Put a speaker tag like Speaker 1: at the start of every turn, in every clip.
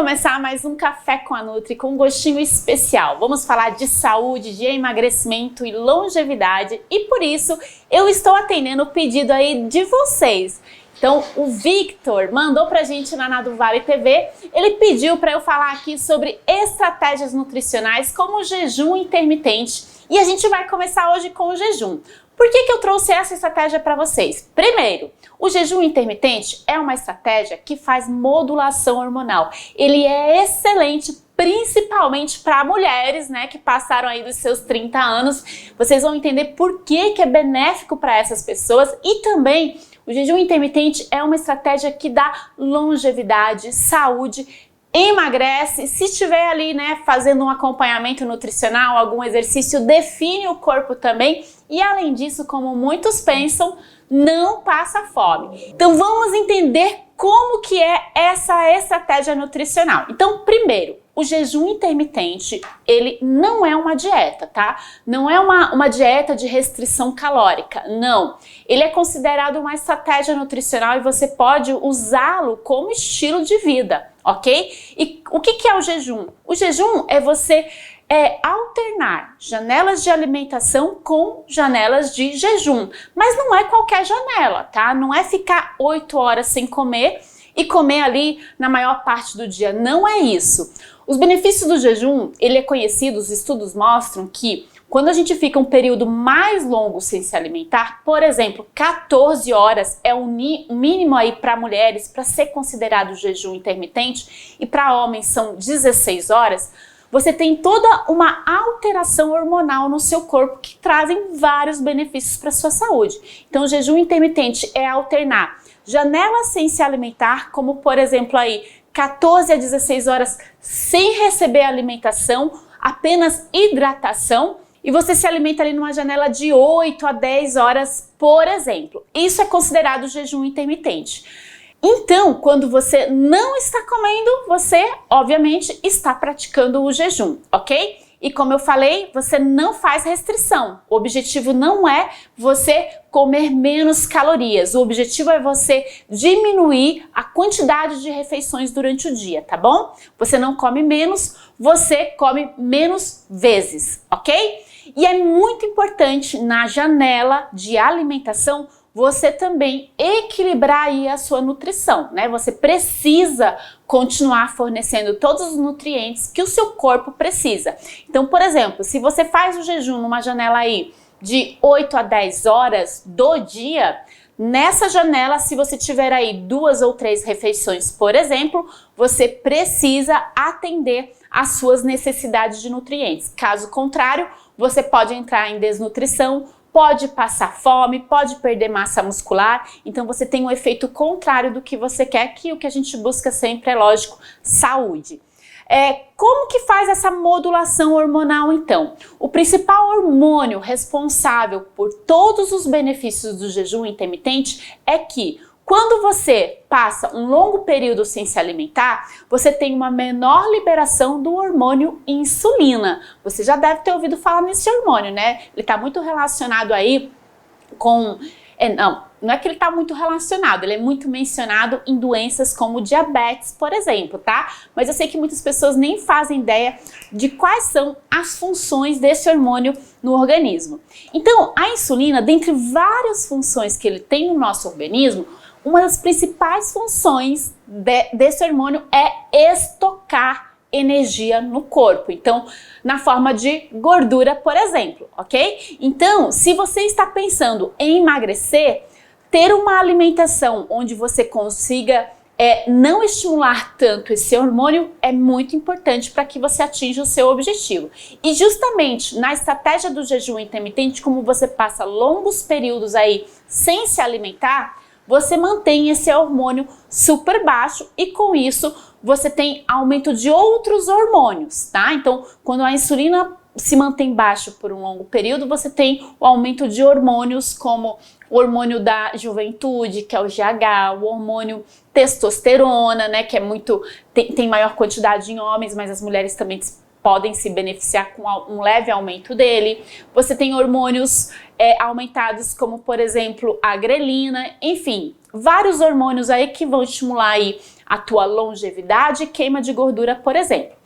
Speaker 1: começar mais um Café com a Nutri com um gostinho especial. Vamos falar de saúde, de emagrecimento e longevidade e por isso eu estou atendendo o pedido aí de vocês. Então o Victor mandou pra gente na Nado Vale TV, ele pediu para eu falar aqui sobre estratégias nutricionais como o jejum intermitente e a gente vai começar hoje com o jejum. Por que eu trouxe essa estratégia para vocês? Primeiro, o jejum intermitente é uma estratégia que faz modulação hormonal. Ele é excelente, principalmente para mulheres, né, que passaram aí dos seus 30 anos. Vocês vão entender por que é benéfico para essas pessoas e também o jejum intermitente é uma estratégia que dá longevidade, saúde, emagrece, se estiver ali, né, fazendo um acompanhamento nutricional, algum exercício, define o corpo também e além disso, como muitos pensam, não passa fome. Então vamos entender como que é essa estratégia nutricional. Então, primeiro, o jejum intermitente, ele não é uma dieta, tá? Não é uma dieta de restrição calórica, não. Ele é considerado uma estratégia nutricional e você pode usá-lo como estilo de vida, ok? E o que é o jejum? O jejum é você alternar janelas de alimentação com janelas de jejum. Mas não é qualquer janela, tá? Não é ficar 8 horas sem comer e comer ali na maior parte do dia. Não é isso. Os benefícios do jejum, ele é conhecido, os estudos mostram que quando a gente fica um período mais longo sem se alimentar, por exemplo, 14 horas é o mínimo aí para mulheres para ser considerado jejum intermitente e para homens são 16 horas, você tem toda uma alteração hormonal no seu corpo que trazem vários benefícios para a sua saúde. Então, o jejum intermitente é alternar janelas sem se alimentar, como por exemplo aí 14 a 16 horas sem receber alimentação, apenas hidratação, e você se alimenta ali numa janela de 8 a 10 horas, por exemplo. Isso é considerado jejum intermitente. Então, quando você não está comendo, você, obviamente, está praticando o jejum, ok? E como eu falei, você não faz restrição. O objetivo não é você comer menos calorias. O objetivo é você diminuir a quantidade de refeições durante o dia, tá bom? Você não come menos, você come menos vezes, ok? E é muito importante na janela de alimentação você também equilibrar aí a sua nutrição, né? Você precisa continuar fornecendo todos os nutrientes que o seu corpo precisa. Então, por exemplo, se você faz o jejum numa janela aí de 8 a 10 horas do dia, nessa janela, se você tiver aí 2 ou 3 refeições, por exemplo, você precisa atender às suas necessidades de nutrientes. Caso contrário, você pode entrar em desnutrição, pode passar fome, pode perder massa muscular, então você tem um efeito contrário do que você quer, que o que a gente busca sempre é, lógico, saúde. Como que faz essa modulação hormonal então? O principal hormônio responsável por todos os benefícios do jejum intermitente é que quando você passa um longo período sem se alimentar, você tem uma menor liberação do hormônio insulina. Você já deve ter ouvido falar nesse hormônio, né? Ele está muito relacionado aí com... Não é que ele está muito relacionado, ele é muito mencionado em doenças como diabetes, por exemplo, tá? Mas eu sei que muitas pessoas nem fazem ideia de quais são as funções desse hormônio no organismo. Então, a insulina, dentre várias funções que ele tem no nosso organismo, uma das principais funções desse hormônio é estocar energia no corpo, então na forma de gordura, por exemplo, ok? Então, se você está pensando em emagrecer, ter uma alimentação onde você consiga não estimular tanto esse hormônio é muito importante para que você atinja o seu objetivo. E justamente na estratégia do jejum intermitente, como você passa longos períodos aí sem se alimentar, você mantém esse hormônio super baixo e com isso você tem aumento de outros hormônios, tá? Então, quando a insulina se mantém baixo por um longo período, você tem o aumento de hormônios como o hormônio da juventude, que é o GH, o hormônio testosterona, né, que é tem maior quantidade em homens, mas as mulheres também podem se beneficiar com um leve aumento dele. Você tem hormônios aumentados como, por exemplo, a grelina, enfim, vários hormônios aí que vão estimular aí a tua longevidade e queima de gordura, por exemplo.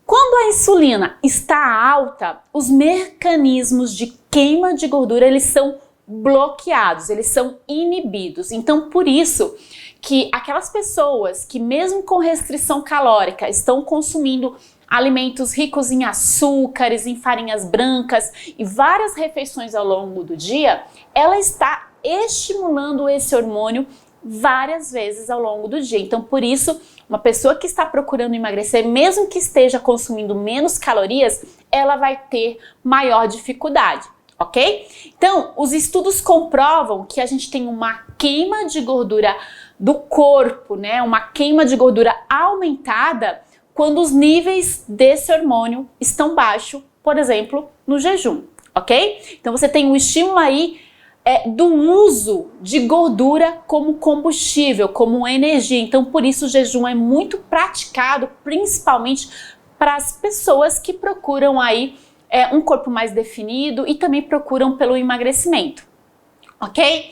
Speaker 1: Quando a insulina está alta, os mecanismos de queima de gordura, eles são bloqueados, eles são inibidos. Então, por isso que aquelas pessoas que mesmo com restrição calórica estão consumindo alimentos ricos em açúcares, em farinhas brancas e várias refeições ao longo do dia, ela está estimulando esse hormônio várias vezes ao longo do dia. Então, por isso, uma pessoa que está procurando emagrecer, mesmo que esteja consumindo menos calorias, ela vai ter maior dificuldade, ok? Então, os estudos comprovam que a gente tem uma queima de gordura do corpo, né? Uma queima de gordura aumentada quando os níveis desse hormônio estão baixos, por exemplo, no jejum, ok? Então, você tem um estímulo aí do uso de gordura como combustível, como energia. Então, por isso o jejum é muito praticado, principalmente para as pessoas que procuram aí um corpo mais definido e também procuram pelo emagrecimento, ok?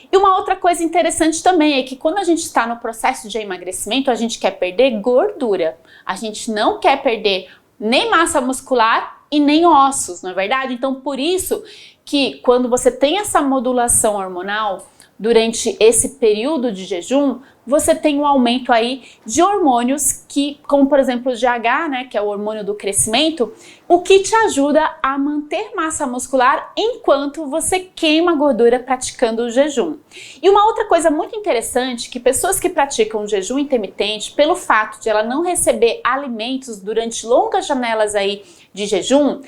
Speaker 1: E uma outra coisa interessante também é que quando a gente está no processo de emagrecimento, a gente quer perder gordura. A gente não quer perder nem massa muscular e nem ossos, não é verdade? Então, por isso que quando você tem essa modulação hormonal durante esse período de jejum, você tem um aumento aí de hormônios que, como por exemplo o GH, né, que é o hormônio do crescimento, o que te ajuda a manter massa muscular enquanto você queima gordura praticando o jejum. E uma outra coisa muito interessante, que pessoas que praticam o jejum intermitente, pelo fato de ela não receber alimentos durante longas janelas aí de jejum,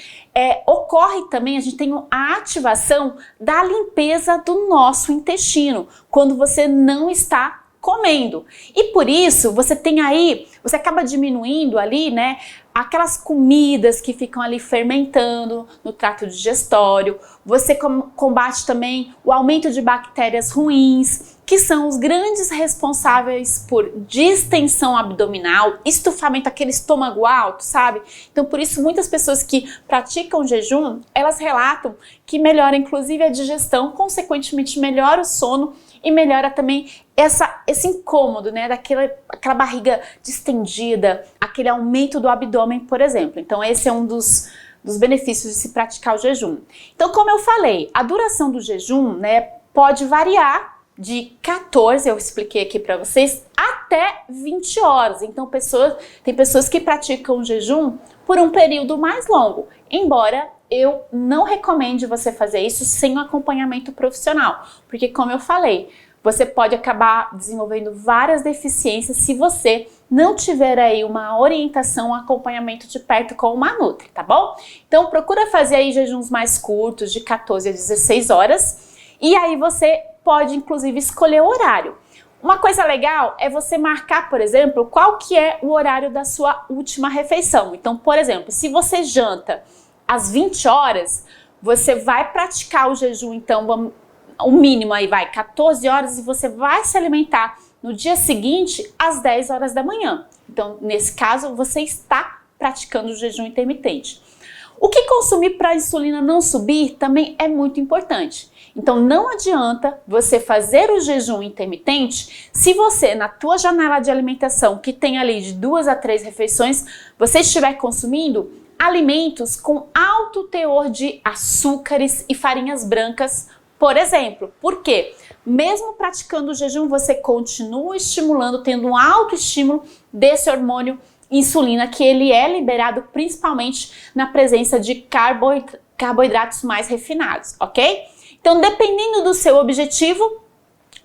Speaker 1: ocorre também, a gente tem a ativação da limpeza do nosso intestino, quando você não está comendo. E por isso, você tem aí, você acaba diminuindo ali, né, aquelas comidas que ficam ali fermentando no trato digestório. Você combate também o aumento de bactérias ruins, que são os grandes responsáveis por distensão abdominal, estufamento, aquele estômago alto, sabe? Então, por isso, muitas pessoas que praticam jejum, elas relatam que melhora, inclusive, a digestão, consequentemente, melhora o sono e melhora também esse incômodo, né, aquela barriga distendida, aquele aumento do abdômen, por exemplo. Então, esse é um dos benefícios de se praticar o jejum. Então, como eu falei, a duração do jejum, né, pode variar de 14, eu expliquei aqui para vocês, até 20 horas. Então, tem pessoas que praticam o jejum por um período mais longo, embora eu não recomende você fazer isso sem um acompanhamento profissional, porque como eu falei, você pode acabar desenvolvendo várias deficiências se você não tiver aí uma orientação, um acompanhamento de perto com uma nutri, tá bom? Então procura fazer aí jejuns mais curtos, de 14 a 16 horas, e aí você pode inclusive escolher o horário. Uma coisa legal é você marcar, por exemplo, qual que é o horário da sua última refeição. Então, por exemplo, se você janta às 20 horas, você vai praticar o jejum, então, o mínimo aí vai 14 horas e você vai se alimentar no dia seguinte às 10 horas da manhã. Então, nesse caso, você está praticando o jejum intermitente. O que consumir para a insulina não subir também é muito importante. Então, não adianta você fazer o jejum intermitente se você, na tua janela de alimentação, que tem ali de 2 a 3 refeições, você estiver consumindo alimentos com alto teor de açúcares e farinhas brancas, por exemplo. Por quê? Mesmo praticando o jejum, você continua estimulando, tendo um alto estímulo desse hormônio insulina, que ele é liberado principalmente na presença de carboidratos mais refinados, ok? Então, dependendo do seu objetivo,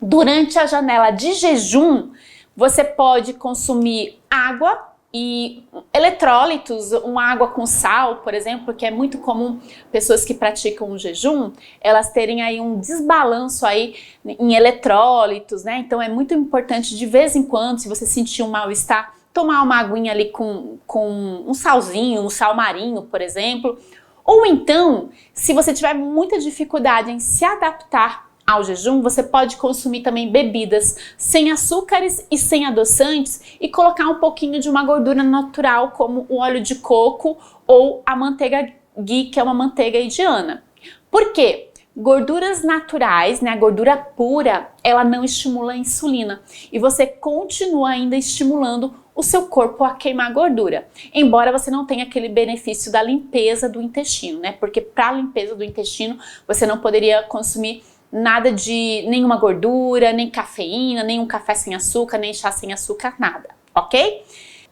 Speaker 1: durante a janela de jejum, você pode consumir água e eletrólitos, uma água com sal, por exemplo, que é muito comum pessoas que praticam o jejum, elas terem aí um desbalanço aí em eletrólitos, né? Então é muito importante de vez em quando, se você sentir um mal-estar, tomar uma aguinha ali com um salzinho, um sal marinho, por exemplo. Ou então, se você tiver muita dificuldade em se adaptar ao jejum, você pode consumir também bebidas sem açúcares e sem adoçantes e colocar um pouquinho de uma gordura natural, como o óleo de coco ou a manteiga ghee, que é uma manteiga indiana. Por quê? Gorduras naturais, né, a gordura pura, ela não estimula a insulina e você continua ainda estimulando o seu corpo a queimar gordura, embora você não tenha aquele benefício da limpeza do intestino, né? Porque para a limpeza do intestino você não poderia consumir nada de nenhuma gordura, nem cafeína, nem um café sem açúcar, nem chá sem açúcar, nada, ok?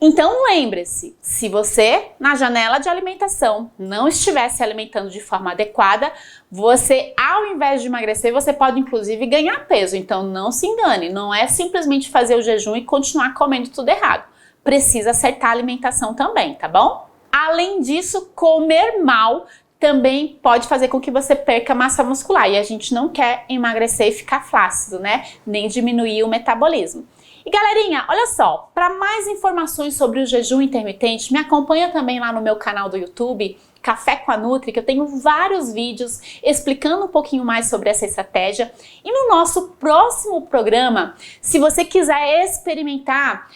Speaker 1: Então lembre-se, se você na janela de alimentação não estiver se alimentando de forma adequada, você, ao invés de emagrecer, você pode inclusive ganhar peso. Então não se engane, não é simplesmente fazer o jejum e continuar comendo tudo errado. Precisa acertar a alimentação também, tá bom? Além disso, comer mal também pode fazer com que você perca massa muscular e a gente não quer emagrecer e ficar flácido, né? Nem diminuir o metabolismo. E galerinha, olha só, para mais informações sobre o jejum intermitente, me acompanha também lá no meu canal do YouTube, Café com a Nutri, que eu tenho vários vídeos explicando um pouquinho mais sobre essa estratégia. E no nosso próximo programa, se você quiser experimentar,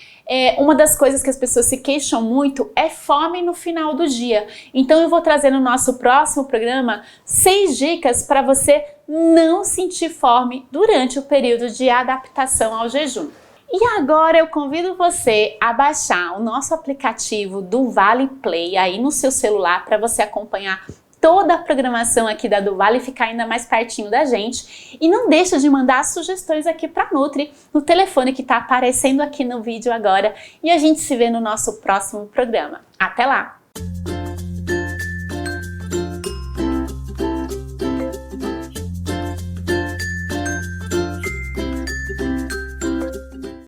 Speaker 1: uma das coisas que as pessoas se queixam muito é fome no final do dia. Então eu vou trazer no nosso próximo programa 6 dicas para você não sentir fome durante o período de adaptação ao jejum. E agora eu convido você a baixar o nosso aplicativo do Vale Play aí no seu celular para você acompanhar toda a programação aqui da do Vale e ficar ainda mais pertinho da gente. E não deixa de mandar sugestões aqui para a Nutri no telefone que está aparecendo aqui no vídeo agora. E a gente se vê no nosso próximo programa. Até lá!